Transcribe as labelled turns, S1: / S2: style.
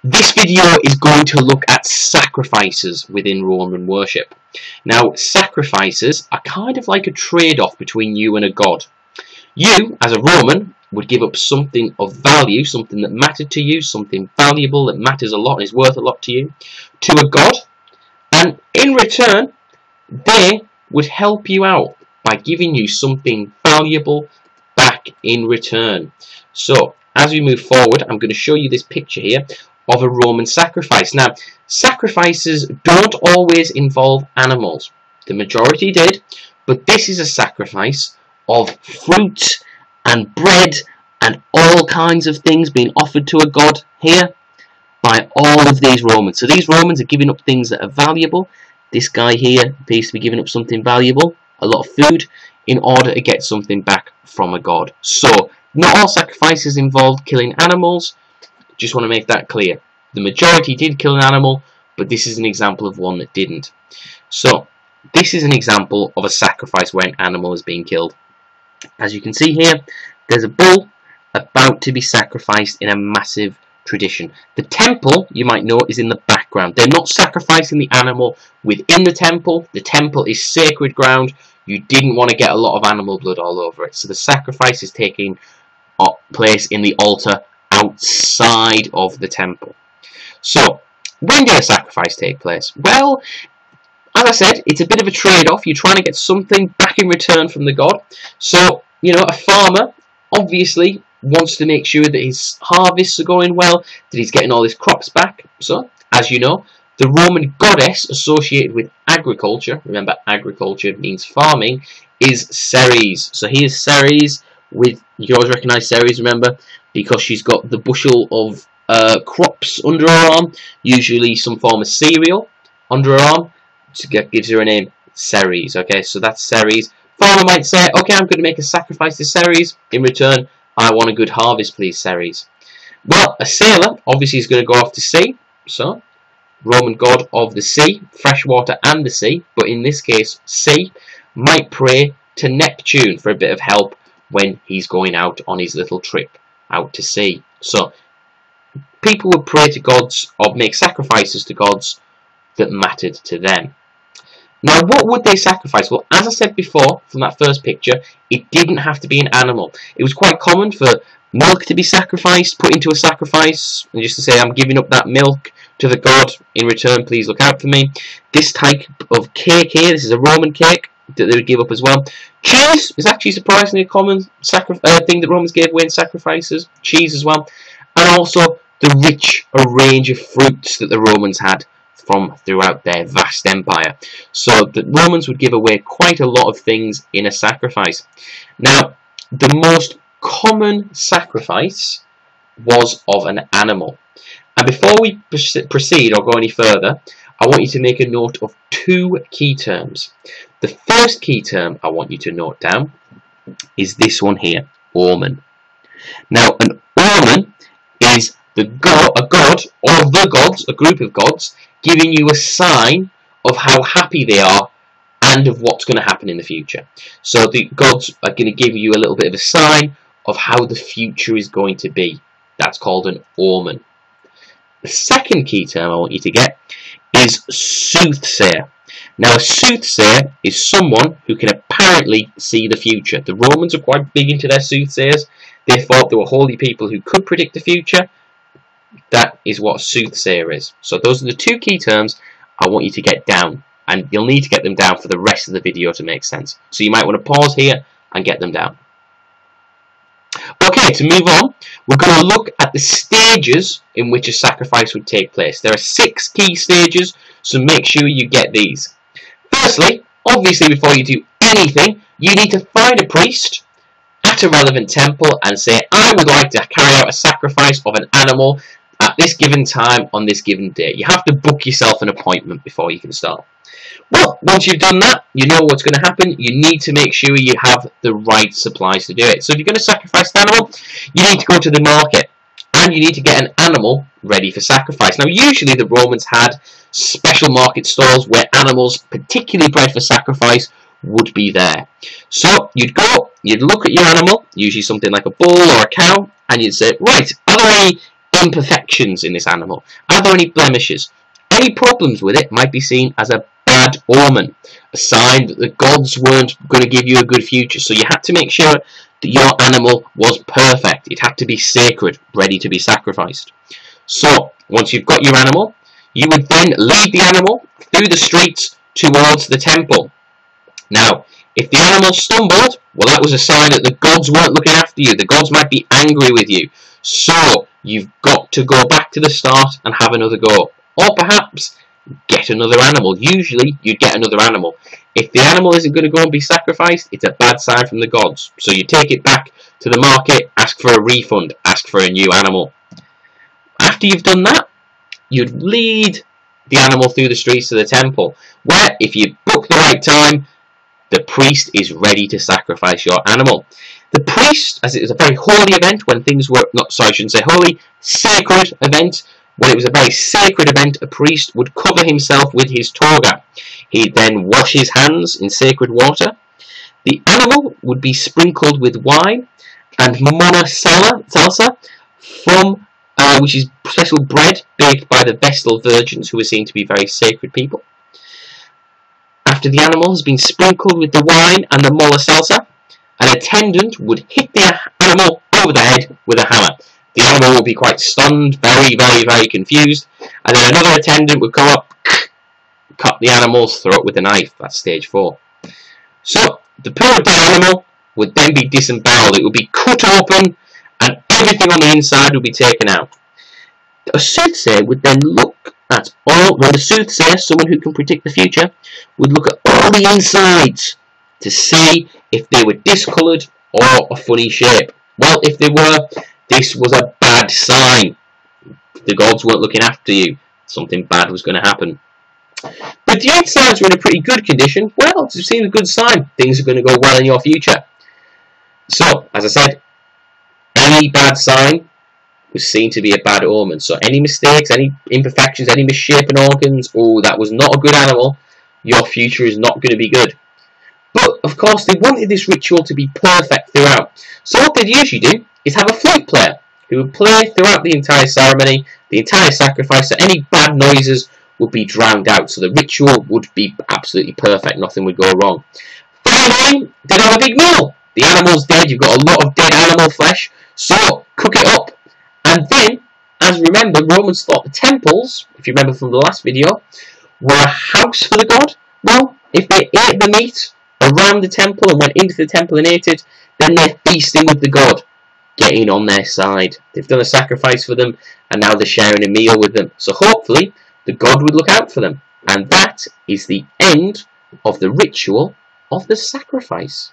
S1: This video is going to look at sacrifices within Roman worship. Now, sacrifices are kind of like a trade-off between you and a god. You, as a Roman, would give up something of value, something that mattered to you, something valuable that matters a lot and is worth a lot to you, to a god, and in return, they would help you out by giving you something valuable back in return. So, as we move forward, I'm going to show you this picture here of a Roman sacrifice. Now, sacrifices don't always involve animals. The majority did, but this is a sacrifice of fruit and bread and all kinds of things being offered to a god here by all of these Romans. So these Romans are giving up things that are valuable. This guy here appears to be giving up something valuable, a lot of food, in order to get something back from a god. So, not all sacrifices involved killing animals. Just want to make that clear. The majority did kill an animal, but this is an example of one that didn't. So, this is an example of a sacrifice where an animal is being killed. As you can see here, there's a bull about to be sacrificed in a massive tradition. The temple, you might know, is in the background. They're not sacrificing the animal within the temple. The temple is sacred ground. You didn't want to get a lot of animal blood all over it. So the sacrifice is taking place in the altar outside of the temple. So, when did a sacrifice take place? Well, as I said, it's a bit of a trade-off. You're trying to get something back in return from the god. So, you know, a farmer obviously wants to make sure that his harvests are going well, that he's getting all his crops back. So, as you know, the Roman goddess associated with agriculture, remember agriculture means farming, is Ceres. So here's Ceres with, you always recognise Ceres, remember, because she's got the bushel of crops under her arm, usually some form of cereal under her arm, so gives her a name, Ceres. Okay, so that's Ceres. Farmer might say, okay, I'm going to make a sacrifice to Ceres. In return, I want a good harvest, please, Ceres. Well, a sailor obviously is going to go off to sea, so Roman god of the sea, fresh water and the sea, but in this case, sea, might pray to Neptune for a bit of help when he's going out on his little trip out to sea. So, people would pray to gods or make sacrifices to gods that mattered to them. Now, what would they sacrifice? Well, as I said before, from that first picture, it didn't have to be an animal. It was quite common for milk to be sacrificed, put into a sacrifice, and just to say, I'm giving up that milk to the god, in return, please look out for me. This type of cake here, this is a Roman cake that they would give up as well. Cheese is actually surprisingly a common thing that Romans gave away in sacrifices. Cheese as well. And also the rich range of fruits that the Romans had from throughout their vast empire. So the Romans would give away quite a lot of things in a sacrifice. Now, the most common sacrifice was of an animal. And before we proceed or go any further, I want you to make a note of two key terms. The first key term I want you to note down is this one here, omen. Now, an omen is a god or the gods, a group of gods, giving you a sign of how happy they are and of what's going to happen in the future. So the gods are going to give you a little bit of a sign of how the future is going to be. That's called an omen. The second key term I want you to get is soothsayer. Now, a soothsayer is someone who can apparently see the future. The Romans are quite big into their soothsayers. They thought they were holy people who could predict the future. That is what a soothsayer is. So those are the two key terms I want you to get down. And you'll need to get them down for the rest of the video to make sense. So you might want to pause here and get them down. Okay, to move on, we're going to look at the stages in which a sacrifice would take place. There are 6 key stages, so make sure you get these. Firstly, obviously before you do anything, you need to find a priest at a relevant temple and say, I would like to carry out a sacrifice of an animal at this given time on this given day. You have to book yourself an appointment before you can start. Well, once you've done that, you know what's going to happen. You need to make sure you have the right supplies to do it. So if you're going to sacrifice an animal, you need to go to the market and you need to get an animal ready for sacrifice. Now, usually the Romans had special market stalls where animals, particularly bred for sacrifice, would be there. So you'd go, you'd look at your animal, usually something like a bull or a cow, and you'd say, right, are there any imperfections in this animal? Are there any blemishes? Any problems with it might be seen as a bad omen, a sign that the gods weren't going to give you a good future. So you had to make sure that your animal was perfect. It had to be sacred, ready to be sacrificed. So once you've got your animal, you would then lead the animal through the streets towards the temple. Now, if the animal stumbled, well, that was a sign that the gods weren't looking after you. The gods might be angry with you. So you've got to go back to the start and have another go. Or perhaps get another animal. Usually you'd get another animal. If the animal isn't going to go and be sacrificed, it's a bad sign from the gods. So you take it back to the market, ask for a refund, ask for a new animal. After you've done that, you'd lead the animal through the streets to the temple, where if you book the right time, the priest is ready to sacrifice your animal. The priest, as it was a very holy event, when things were, I shouldn't say holy, sacred event, when it was a very sacred event, a priest would cover himself with his toga. He'd then wash his hands in sacred water. The animal would be sprinkled with wine and mona salsa from which is special bread baked by the Vestal virgins, who were seen to be very sacred people. After the animal has been sprinkled with the wine and the mola salsa, an attendant would hit the animal over the head with a hammer. The animal would be quite stunned, very, very, very confused, and then another attendant would come up, cut the animal's throat with a knife. That's stage 4. So, the poor dead animal would then be disemboweled. It would be cut open, and everything on the inside would be taken out. A soothsayer would then look at all, well, the soothsayer, someone who can predict the future, would look at all the insides to see if they were discoloured or a funny shape. Well, if they were, this was a bad sign. The gods weren't looking after you. Something bad was going to happen. But the insides were in a pretty good condition. Well, it's seen a good sign. Things are going to go well in your future. So, as I said, any bad sign was seen to be a bad omen. So any mistakes, any imperfections, any misshapen organs, oh, that was not a good animal, your future is not going to be good. But, of course, they wanted this ritual to be perfect throughout. So what they'd usually do is have a flute player who would play throughout the entire ceremony, the entire sacrifice, so any bad noises would be drowned out. So the ritual would be absolutely perfect, nothing would go wrong. Finally, they'd have a big meal. The animal's dead, you've got a lot of dead animal flesh, so cook it up. And then, as remember, Romans thought the temples, if you remember from the last video, were a house for the god. Well, if they ate the meat around the temple and went into the temple and ate it, then they're feasting with the god, getting on their side. They've done a sacrifice for them, and now they're sharing a meal with them. So hopefully, the god would look out for them. And that is the end of the ritual of the sacrifice.